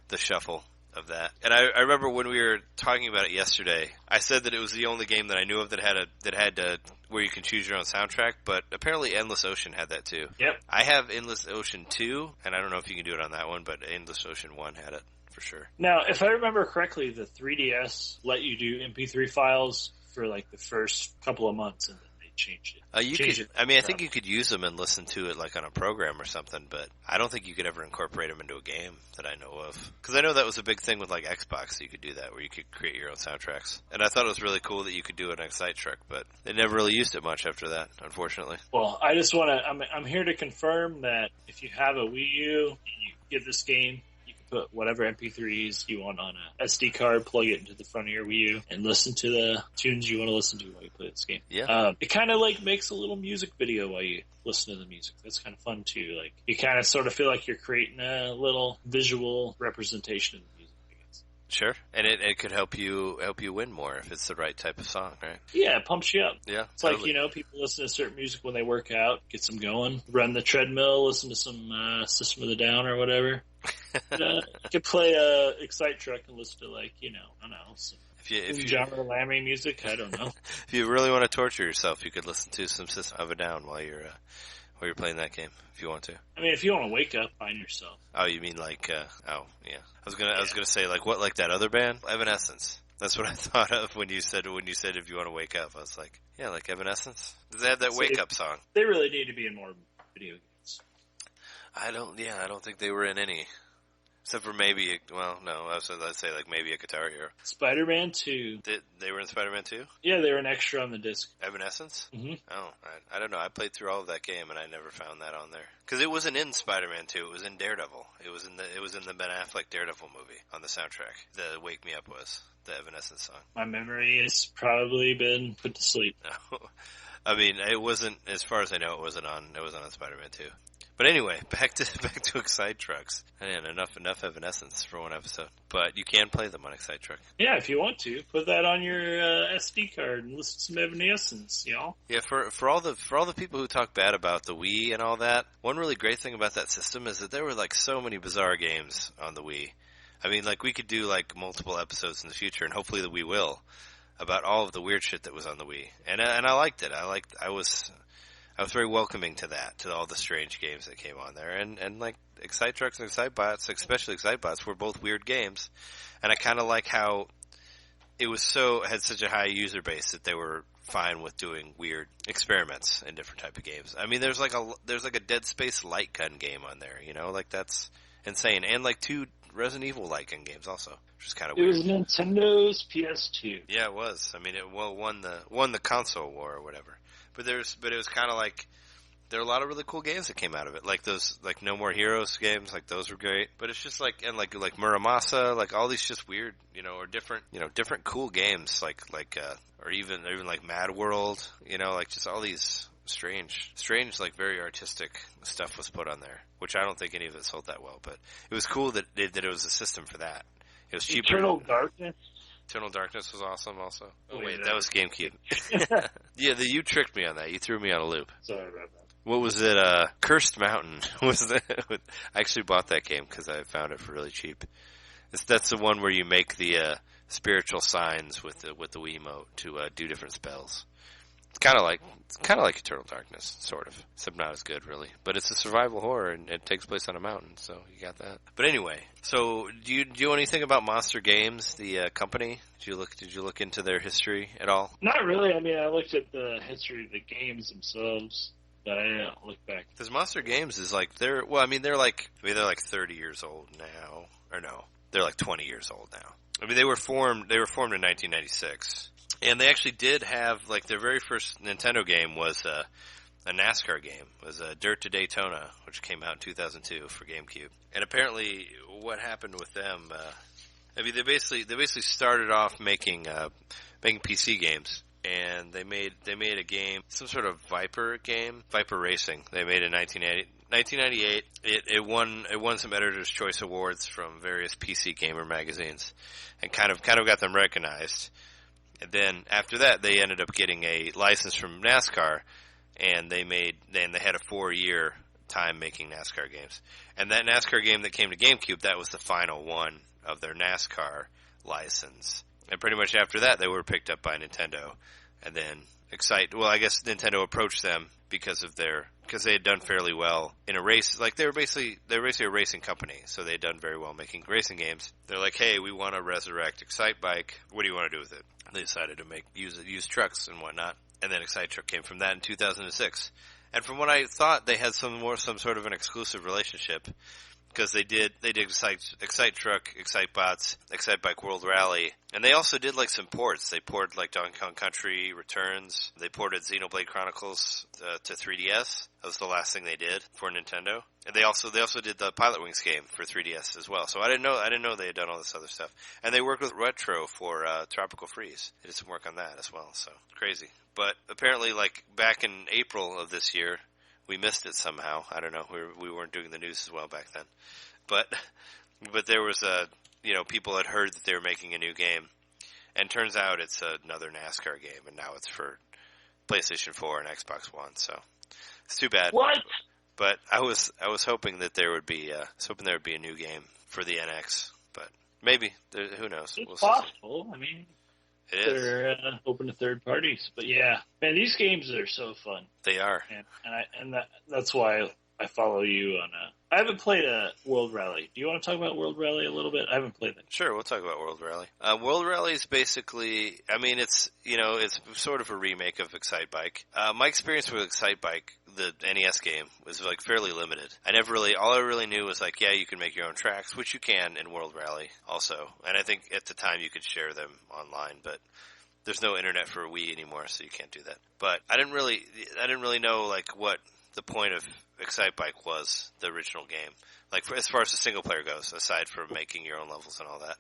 the shuffle of that. And I remember when we were talking about it yesterday, I said that it was the only game that I knew of that had where you can choose your own soundtrack, but apparently Endless Ocean had that too. Yep. I have Endless Ocean 2, and I don't know if you can do it on that one, but Endless Ocean 1 had it for sure. Now, if I remember correctly, the 3DS let you do MP3 files for the first couple of months, and then they changed it. I think you could use them and listen to it on a program or something, but I don't think you could ever incorporate them into a game that I know of. Because I know that was a big thing with Xbox that you could do that, where you could create your own soundtracks. And I thought it was really cool that you could do it on Excitetrack, but they never really used it much after that, unfortunately. Well, I just want to, I'm here to confirm that if you have a Wii U and you get this game, put whatever MP3s you want on a SD card, plug it into the front of your Wii U, and listen to the tunes you want to listen to while you play this game. Yeah. It kind of makes a little music video while you listen to the music. That's kind of fun too. You kind of sort of feel like you're creating a little visual representation of the music, I guess. Sure. And it could help you win more if it's the right type of song, right? Yeah, it pumps you up. Yeah. It's totally. People listen to certain music when they work out, gets them going, run the treadmill, listen to some System of a Down or whatever. You could play Excitetrack and listen to I don't know, some genre Lammy music. I don't know. If you really want to torture yourself, you could listen to some System of a Down while you're playing that game. If you want to. I mean, if you want to wake up, find yourself. Oh, you mean oh yeah. I was gonna say what that other band, Evanescence. That's what I thought of when you said if you want to wake up. I was like, yeah, like Evanescence. They have that wake up song. They really need to be in more video games. I don't think they were in any. Except for maybe, well, no, let's say like maybe a Guitar Hero. Spider-Man 2. They were in Spider-Man 2? Yeah, they were an extra on the disc. Evanescence? Mm-hmm. Oh, I don't know. I played through all of that game and I never found that on there. Because it wasn't in Spider-Man 2. It was in Daredevil. It was in the Ben Affleck Daredevil movie on the soundtrack. The Wake Me Up was the Evanescence song. My memory has probably been put to sleep. No. I mean, it wasn't, as far as I know, it wasn't on Spider-Man 2. But anyway, back to Excite Trucks. Man, enough Evanescence for one episode. But you can play them on Excite Truck. Yeah, if you want to, put that on your SD card and listen to some Evanescence, y'all. Yeah, for all the people who talk bad about the Wii and all that, one really great thing about that system is that there were like so many bizarre games on the Wii. I mean, like we could do like multiple episodes in the future, and hopefully the Wii will, about all of the weird shit that was on the Wii. And I liked it. I was very welcoming to that, to all the strange games that came on there. And like Excite Trucks and Excite Bots, especially Excite Bots, were both weird games. And I kind of like how it had such a high user base that they were fine with doing weird experiments in different type of games. I mean, there's like a Dead Space light gun game on there, you know, like that's insane. And like 2 Resident Evil light gun games also, which is kind of weird. It was Nintendo's PS2. Yeah, it was. I mean, it won the console war or whatever. But it was kind of like, there are a lot of really cool games that came out of it. Like those, like No More Heroes games, like those were great. But it's just like, and like Muramasa, like all these just weird, you know, or different cool games, or even like Mad World, you know, like just all these strange, like very artistic stuff was put on there, which I don't think any of it sold that well. But it was cool that it was a system for that. It was cheaper. Eternal Darkness. Eternal Darkness was awesome also. Oh, wait, yeah. that was GameCube. Yeah, you tricked me on that. You threw me on a loop. Sorry about that. What was it? Cursed Mountain. Was that? I actually bought that game because I found it for really cheap. That's the one where you make the spiritual signs with the Wiimote to do different spells. It's kind of like Eternal Darkness, sort of. Except not as good, really. But it's a survival horror, and it takes place on a mountain, so you got that. But anyway, so do you know anything about Monster Games, the company? Did you look into their history at all? Not really. I mean, I looked at the history of the games themselves, but I didn't look back. Because Monster Games is like they're like 30 years old now, or no, they're like 20 years old now. I mean, they were formed in 1996. And they actually did have, like, their very first Nintendo game was a NASCAR game. It was Dirt to Daytona, which came out in 2002 for GameCube. And apparently, what happened with them? I mean, they basically started off making PC games, and they made a game, some sort of Viper game, Viper Racing. They made it in 1998. It won some Editor's Choice Awards from various PC gamer magazines, and kind of got them recognized. And then after that, they ended up getting a license from NASCAR, and they had a 4-year time making NASCAR games. And that NASCAR game that came to GameCube, that was the final one of their NASCAR license. And pretty much after that, they were picked up by Nintendo. And then I guess Nintendo approached them because they had done fairly well in a race. Like they were basically a racing company, so they had done very well making racing games. They're like, hey, we want to resurrect Excite Bike. What do you want to do with it? They decided to use trucks and whatnot, and then Excite Truck came from that in 2006. And from what I thought, they had some sort of an exclusive relationship, because they did Excite Truck, Excite Bots, Excite Bike World Rally, and they also did like some ports. They ported like Donkey Kong Country Returns. They ported Xenoblade Chronicles to 3DS. That was the last thing they did for Nintendo. And they also did the Pilot Wings game for 3DS as well. So I didn't know they had done all this other stuff. And they worked with Retro for Tropical Freeze. They did some work on that as well. So crazy. But apparently, like back in April of this year, we missed it somehow. I don't know. We weren't doing the news as well back then. But there was people had heard that they were making a new game, and turns out it's another NASCAR game, and now it's for PlayStation 4 and Xbox One. So it's too bad. What? But I was hoping that there would be a new game for the NX, but maybe who knows? It's possible. I mean, it is. They're open to third parties, but yeah, man, these games are so fun. They are, and that's why I follow you on. I haven't played a World Rally. Do you want to talk about World Rally a little bit? I haven't played that. Sure, we'll talk about World Rally. World Rally is basically, I mean, it's sort of a remake of Excite Bike. My experience with Excite Bike, the NES game was like fairly limited. All I really knew was like, yeah, you can make your own tracks, which you can in World Rally also. And I think at the time you could share them online, but there's no internet for Wii anymore, so you can't do that. But I didn't really know like what the point of Excite Bike was, the original game. Like as far as the single player goes, aside from making your own levels and all that.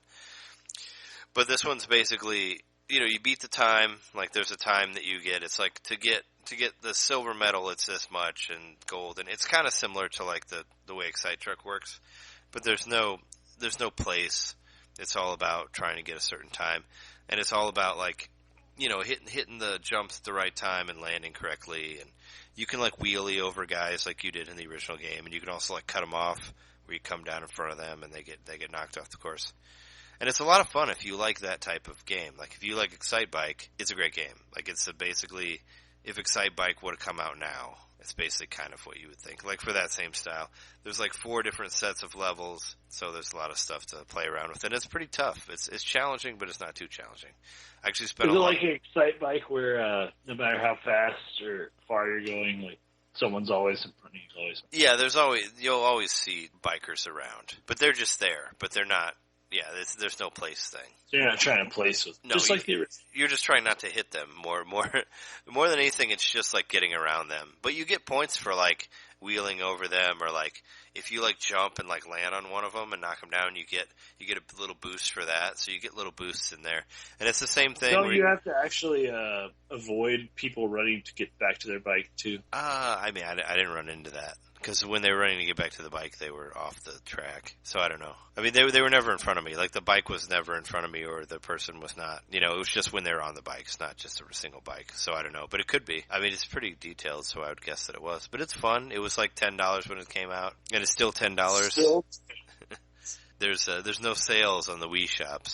But this one's basically, you beat the time, like there's a time that you get. It's like to get the silver medal, it's this much, and gold, and it's kind of similar to like the way Excite Truck works, but there's no place. It's all about trying to get a certain time, and it's all about like, hitting the jumps at the right time and landing correctly, and you can like wheelie over guys like you did in the original game, and you can also like cut them off where you come down in front of them and they get knocked off the course. And it's a lot of fun if you like that type of game. Like if you like Excite Bike, it's a great game. Like it's basically, if Excite Bike would have come out now, it's basically kind of what you would think. Like for that same style, there's like 4 different sets of levels, so there's a lot of stuff to play around with, and it's pretty tough. It's challenging, but it's not too challenging. I actually spent. Is it like an Excite Bike where no matter how fast or far you're going, like someone's always in front of you? Yeah, you'll always see bikers around, but they're just there. But they're not. Yeah, there's no place thing. So you're not trying to place with them. No, you're just trying not to hit them more than anything. It's just like getting around them. But you get points for like wheeling over them, or like if you like jump and like land on one of them and knock them down, you get a little boost for that. So you get little boosts in there, and it's the same thing. Don't you have to actually avoid people running to get back to their bike too? I mean, I didn't run into that. Because when they were running to get back to the bike, they were off the track. So I don't know. I mean, they were never in front of me. Like the bike was never in front of me, or the person was not. It was just when they were on the bike. It's not just a single bike. So I don't know. But it could be. I mean, it's pretty detailed, so I would guess that it was. But it's fun. It was like $10 when it came out, and it's still $10. Still? There's no sales on the Wii shop,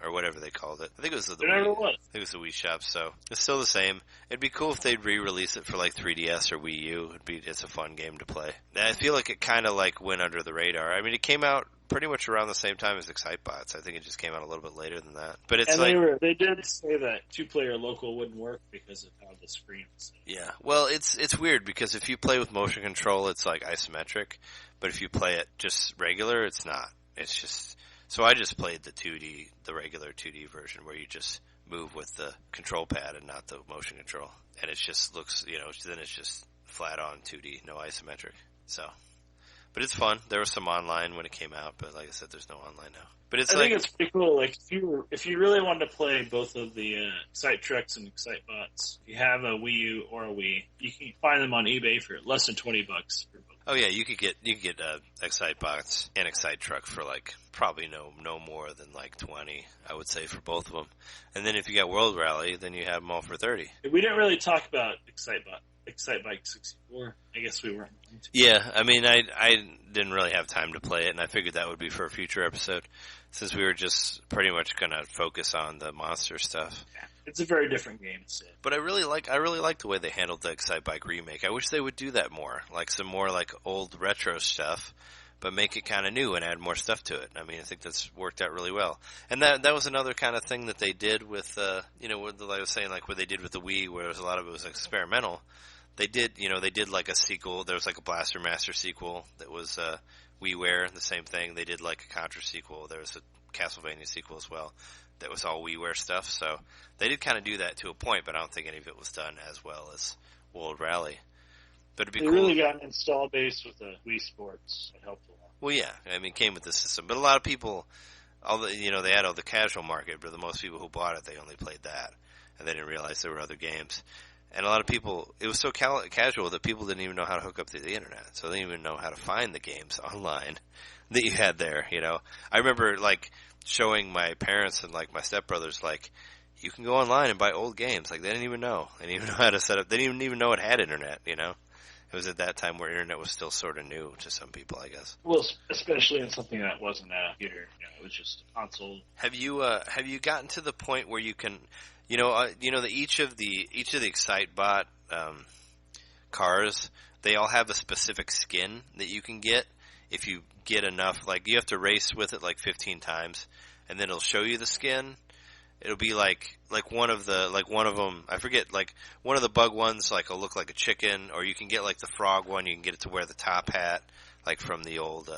or whatever they called it. I think it was the Wii. Never was. I think it was the Wii shop, so it's still the same. It'd be cool if they'd re-release it for like 3DS or Wii U. It's a fun game to play. And I feel like it kind of like went under the radar. I mean, it came out pretty much around the same time as Excitebots. I think it just came out a little bit later than that. But it's they did say that 2-player local wouldn't work because of how the screen was. Yeah, well, it's weird because if you play with motion control, it's like isometric, but if you play it just regular, it's not. It's just, so I just played the regular 2D version where you just move with the control pad and not the motion control. And it just looks, then it's just flat on 2D, no isometric. So, but it's fun. There was some online when it came out, but like I said, there's no online now. But I think it's pretty cool. Like if you really wanted to play both of the Excite Trucks and Excite Bots, if you have a Wii U or a Wii, you can find them on eBay for less than $20 for both. Oh yeah, you could get Excite Bots and Excite Truck for like probably no more than like 20, I would say, for both of them. And then if you got World Rally, then you have them all for 30. We didn't really talk about Excite Bike 64. I guess we weren't going to. Yeah, I mean, I didn't really have time to play it, and I figured that would be for a future episode, since we were just pretty much going to focus on the monster stuff. Yeah, it's a very different game. So. But I really like the way they handled the Excite Bike remake. I wish they would do that more, like some more like old retro stuff, but make it kind of new and add more stuff to it. I mean, I think that's worked out really well. And that was another kind of thing that they did with, what I was saying, like what they did with the Wii, where a lot of it was experimental. They did like a sequel. There was like a Blaster Master sequel that was WiiWare, the same thing. They did like a Contra sequel. There was a Castlevania sequel as well that was all WiiWare stuff. So they did kind of do that to a point, but I don't think any of it was done as well as World Rally. But it'd be cool. They really got an install base with the Wii Sports. It helped a lot. Well, yeah. I mean, it came with the system. But a lot of people, they had all the casual market, but the most people who bought it, they only played that. And they didn't realize there were other games. And a lot of people, it was so casual that people didn't even know how to hook up to the internet. So they didn't even know how to find the games online that you had there, I remember, like, showing my parents and, like, my stepbrothers, like, you can go online and buy old games. Like, they didn't even know. They didn't even know how to set up. They didn't even know it had internet, It was at that time where internet was still sort of new to some people, I guess. Well, especially in something that wasn't a computer. It was just a console. Have you gotten to the point where you can... each of the Excitebot cars, they all have a specific skin that you can get if you get enough. Like, you have to race with it like 15 times, and then it'll show you the skin. it'll be like one of them, I forget, like one of the bug ones like will look like a chicken, or you can get like the frog one, you can get it to wear the top hat, like from the old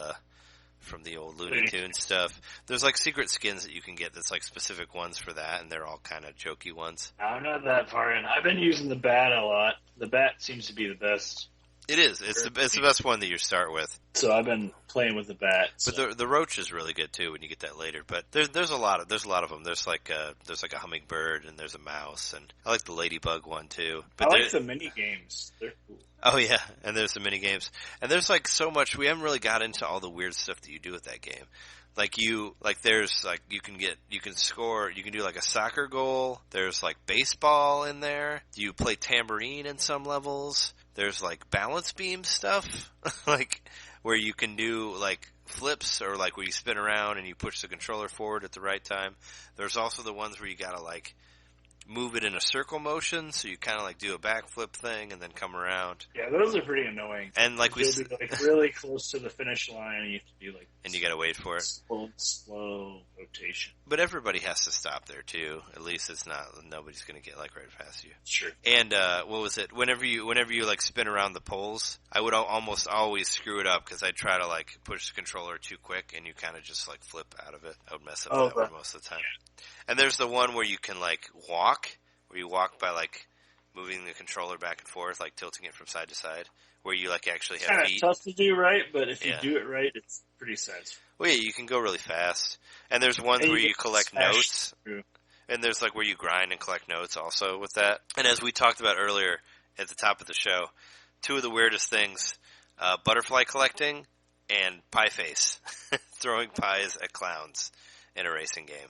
Looney Tunes stuff. There's like secret skins that you can get that's like specific ones for that, and they're all kind of jokey ones. I'm not that far in. I've been using the bat a lot. The bat seems to be the best. It is. It's the best one that you start with. So I've been playing with the bat. So. But the roach is really good too when you get that later. But there's a lot of them. There's like a hummingbird and there's a mouse, and I like the ladybug one too. But I like the mini games. They're cool. Oh yeah, and there's the mini games, and there's like so much. We haven't really got into all the weird stuff that you do with that game. There's like you can score, you can do like a soccer goal. There's like baseball in there. You play tambourine in some levels. There's like balance beam stuff, like where you can do like flips, or like where you spin around and you push the controller forward at the right time. There's also the ones where you gotta like move it in a circle motion, so you kind of like do a backflip thing and then come around. Yeah, those are pretty annoying. And like you'll be like really close to the finish line, and you have to do like, and you got to wait for it. Slow rotation. But everybody has to stop there too. At least it's not, nobody's going to get like right past you. Sure. And what was it? Whenever you like spin around the poles, I would almost always screw it up because I'd try to like push the controller too quick, and you kind of just like flip out of it. I would mess up that one most of the time. Yeah. And there's the one where you can like walk, where you walk by like moving the controller back and forth, like tilting it from side to side, where you like actually have feet. It's kind of tough to do right, but if you do it right, it's pretty satisfying. Well, yeah, you can go really fast. And there's ones where you collect notes. Through. And there's like where you grind and collect notes also with that. And as we talked about earlier at the top of the show, two of the weirdest things, butterfly collecting and pie face. Throwing pies at clowns in a racing game.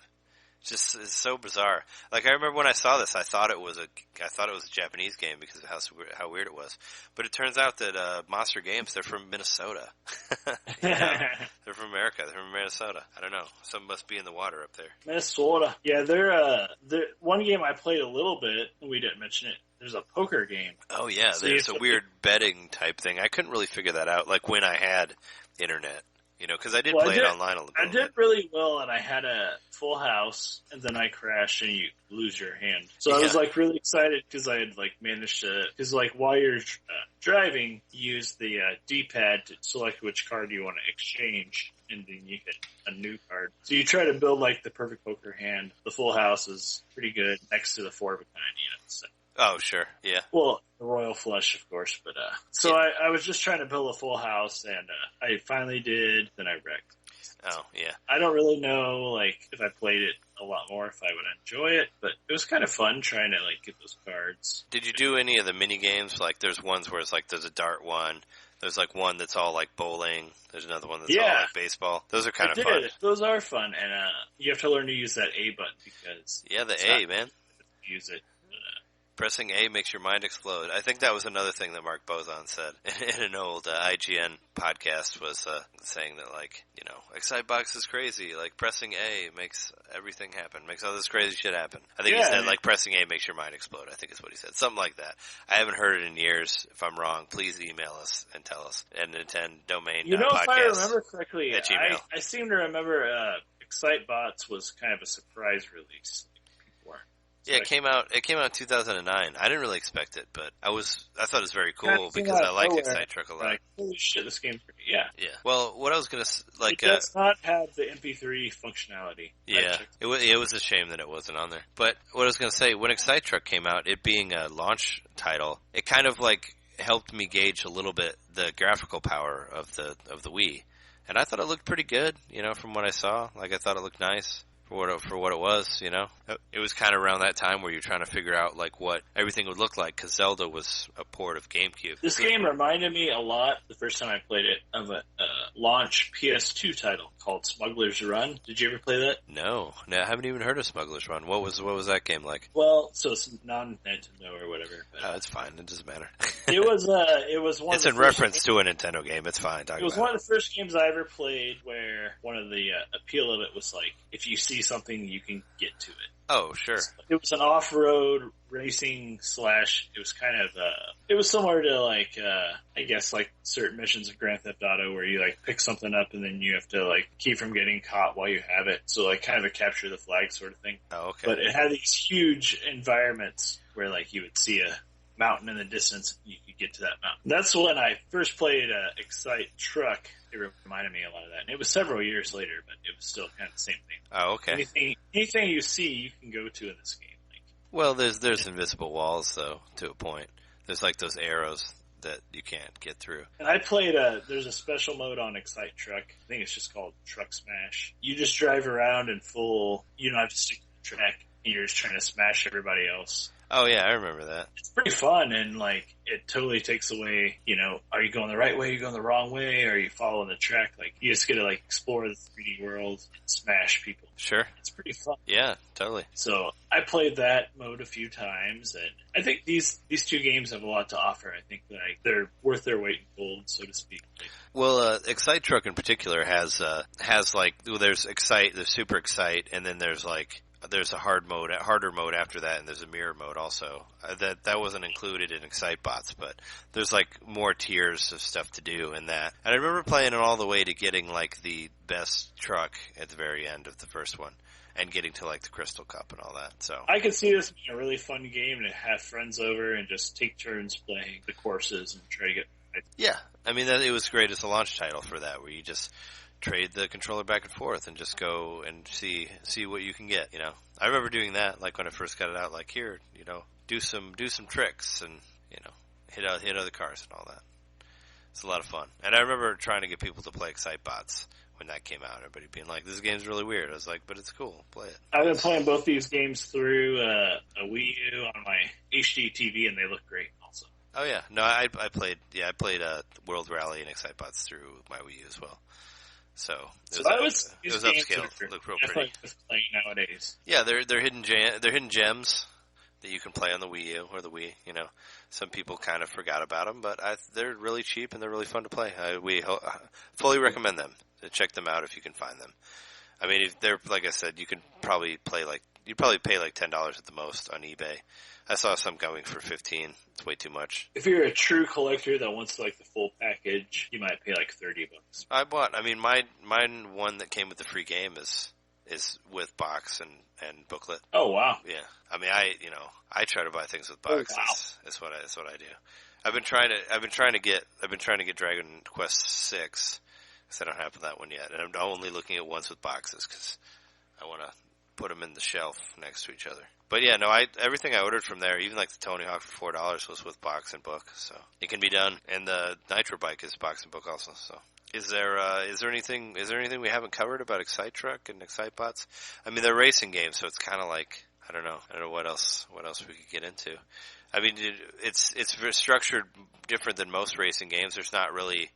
Just it's so bizarre. Like I remember when I saw this, I thought it was a Japanese game because of how weird it was. But it turns out that Monster Games, they're from Minnesota. They're from America. They're from Minnesota. I don't know. Something must be in the water up there. Minnesota. Yeah, they're one game I played a little bit. We didn't mention it. There's a poker game. Oh yeah, so there's a weird betting type thing. I couldn't really figure that out. Like when I had internet. You know, because I did play it online a little bit. I did really well, and I had a full house, and then I crashed, and you lose your hand. So I was, like, really excited because I had, like, managed to... Because, like, while you're driving, you use the D-pad to select which card you want to exchange, and then you hit a new card. So you try to build, like, the perfect poker hand. The full house is pretty good next to the 4 of a kind, you know, so... Oh, sure, yeah. Well, the royal flush, of course, but, so yeah. I was just trying to build a full house, and, I finally did, then I wrecked. Oh, yeah. I don't really know, like, if I played it a lot more, if I would enjoy it, but it was kind of fun trying to, like, get those cards. Did you do any of the mini games? Like, there's ones where it's, like, there's a dart one, there's, like, one that's all, like, bowling, there's another one that's all, like, baseball. Those are kind of fun. Those are fun, and, you have to learn to use that A button, because... Yeah, the A, man. Use it. Pressing A makes your mind explode. I think that was another thing that Mark Bozon said in an old IGN podcast was saying that, like, you know, Excitebox is crazy. Like, pressing A makes everything happen, makes all this crazy shit happen. I think he said, like, pressing A makes your mind explode. I think is what he said. Something like that. I haven't heard it in years. If I'm wrong, please email us and tell us. And NintenDomain. You know, if I remember correctly, I seem to remember Excitebots was kind of a surprise release. Yeah, it came out in 2009. I didn't really expect it, but I thought it was very cool because I like Excite Truck a lot. Like, holy shit, this game's pretty, yeah. Yeah. Well, what I was gonna like, it does not have the MP3 functionality. Yeah, it was a shame that it wasn't on there. But what I was gonna say, when Excite Truck came out, it being a launch title, it kind of like helped me gauge a little bit the graphical power of the Wii, and I thought it looked pretty good. You know, from what I saw, like I thought it looked nice. For what it was, you know? It was kind of around that time where you're trying to figure out, like, what everything would look like, because Zelda was a port of GameCube. This game reminded me a lot, the first time I played it, of a launch PS2 title called Smuggler's Run. Did you ever play that? No, I haven't even heard of Smuggler's Run. What was that game like? Well, so it's non-Nintendo or whatever. Oh, it's fine. It doesn't matter. It was one. It's in reference to a Nintendo game. It's fine. It was one of the first games I ever played where one of the appeal of it was like, if you see something, you can get to it. Oh, sure. It was an off-road racing slash. It was kind of it was similar to like I guess like certain missions of Grand Theft Auto where you like pick something up and then you have to like keep from getting caught while you have it. So like kind of a capture the flag sort of thing. Oh, okay. But it had these huge environments where like you would see a mountain in the distance, you could get to that mountain. That's when I first played Excite Truck. It reminded me a lot of that. And it was several years later, but it was still kind of the same thing. Oh, okay. Anything you see, you can go to in this game. Like, well, there's invisible walls, though, to a point. There's like those arrows that you can't get through. And I played there's a special mode on Excite Truck. I think it's just called Truck Smash. You just drive around in full, you don't have to stick to the track. You're just trying to smash everybody else. Oh, yeah, I remember that. It's pretty fun, and, like, it totally takes away, you know, are you going the right way, are you going the wrong way, are you following the track? Like, you just get to, like, explore the 3D world and smash people. Sure. It's pretty fun. Yeah, totally. So, I played that mode a few times, and I think these two games have a lot to offer. I think, like, they're worth their weight in gold, so to speak. Well, Excite Truck in particular has like, well, there's Super Excite, and then there's a harder mode after that, and there's a mirror mode also. That wasn't included in Excitebots, but there's like more tiers of stuff to do in that. And I remember playing it all the way to getting like the best truck at the very end of the first one, and getting to like the Crystal Cup and all that. So I could see this being a really fun game to have friends over and just take turns playing the courses and try to get. Yeah, I mean it was great as a launch title for that, where you just trade the controller back and forth and just go and see what you can get, you know. I remember doing that, like when I first got it out, like here, you know, do some tricks and, you know, hit other cars and all that. It's a lot of fun. And I remember trying to get people to play Excitebots when that came out. Everybody being like, this game's really weird. I was like, but it's cool. Play it. I've been playing both these games through a Wii U on my HD TV, and they look great also. Oh yeah. No, I played World Rally and Excitebots through my Wii U as well. So it was upscale. Looked real pretty. Playing nowadays. Yeah, they're hidden gems that you can play on the Wii U or the Wii. You know, some people kind of forgot about them, but they're really cheap and they're really fun to play. We fully recommend them. Check them out if you can find them. I mean, if they're like I said, you can probably pay like $10 at the most on eBay. I saw some going for $15. It's way too much. If you're a true collector that wants like the full package, you might pay like $30. I mean, mine one that came with the free game is with box and booklet. Oh wow! Yeah, I mean, I try to buy things with boxes. Oh, wow. That's what I do. I've been trying to get Dragon Quest 6 because I don't have that one yet, and I'm only looking at ones with boxes because I want to put them in the shelf next to each other. But yeah, no, everything I ordered from there, even like the Tony Hawk for $4, was with box and book, so it can be done. And the Nitro Bike is box and book also. So, is there anything we haven't covered about Excite Truck and Excitebots? I mean, they're racing games, so it's kind of like I don't know what else we could get into. I mean, it's structured different than most racing games. There's not really.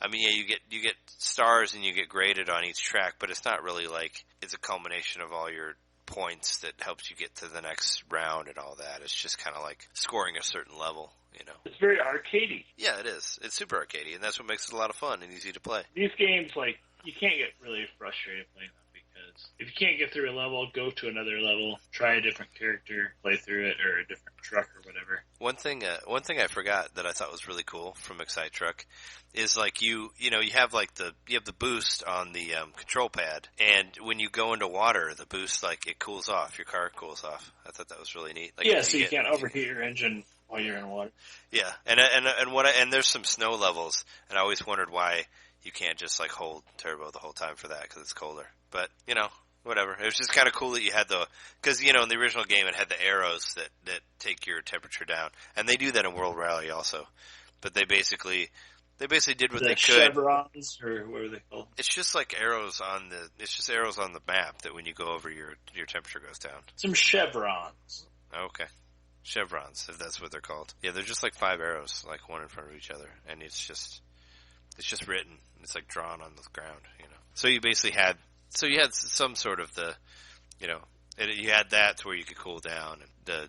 I mean, yeah, you get stars and you get graded on each track, but it's not really like it's a culmination of all your points that helps you get to the next round and all that. It's just kind of like scoring a certain level, you know. It's very arcadey. Yeah, it is. It's super arcadey, and that's what makes it a lot of fun and easy to play. These games, like, you can't get really frustrated playing them because if you can't get through a level, go to another level, try a different character, play through it, or a different truck or whatever. One thing I forgot that I thought was really cool from Excite Truck is like you have the boost on the control pad, and when you go into water, the boost it cools off. Your car cools off. I thought that was really neat. Like, yeah, so you can't overheat your engine while you're in water. Yeah, and there's some snow levels, and I always wondered why you can't just hold turbo the whole time for that because it's colder. But whatever. It was just kind of cool that you had because in the original game it had the arrows that take your temperature down, and they do that in World Rally also. But they basically did what they could. Chevrons, or what are they called? It's just like arrows on the map that when you go over your temperature goes down. Some chevrons. Okay. Chevrons, if that's what they're called. Yeah, they're just like 5 arrows, like one in front of each other, and it's just written. It's like drawn on the ground, So you basically had some sort of you had that to where you could cool down, and the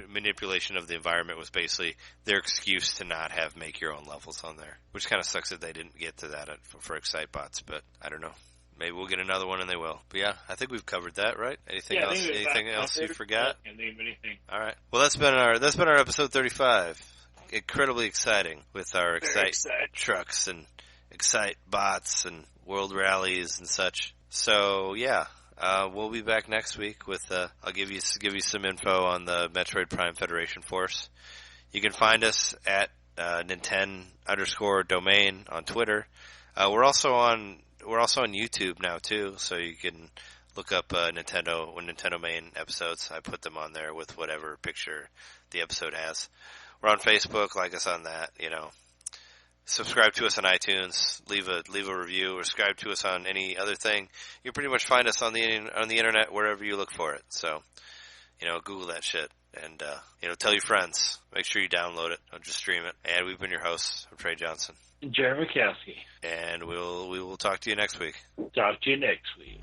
manipulation of the environment was basically their excuse to not make your own levels on there, which kind of sucks that they didn't get to that for Excitebots, but I don't know. maybe we'll get another one, and they will. But yeah, I think we've covered that, right? Anything Yeah, else? Anything else you forgot? Can't think of anything. All right. Well, that's been our episode 35. Incredibly exciting with our Excite trucks and Excite bots and World Rallies and such. So yeah, we'll be back next week with I'll give you some info on the Metroid Prime Federation Force. You can find us at Ninten_Domain on Twitter. We're also on YouTube now too, so you can look up NintenDomain episodes. I put them on there with whatever picture the episode has. We're on Facebook, like us on that, Subscribe to us on iTunes, leave a review, or subscribe to us on any other thing. You pretty much find us on the internet wherever you look for it. So, Google that shit and tell your friends. Make sure you download it. Don't just stream it. And we've been your hosts. I'm Trey Johnson. Jerry McCaskey. And we will talk to you next week. Talk to you next week.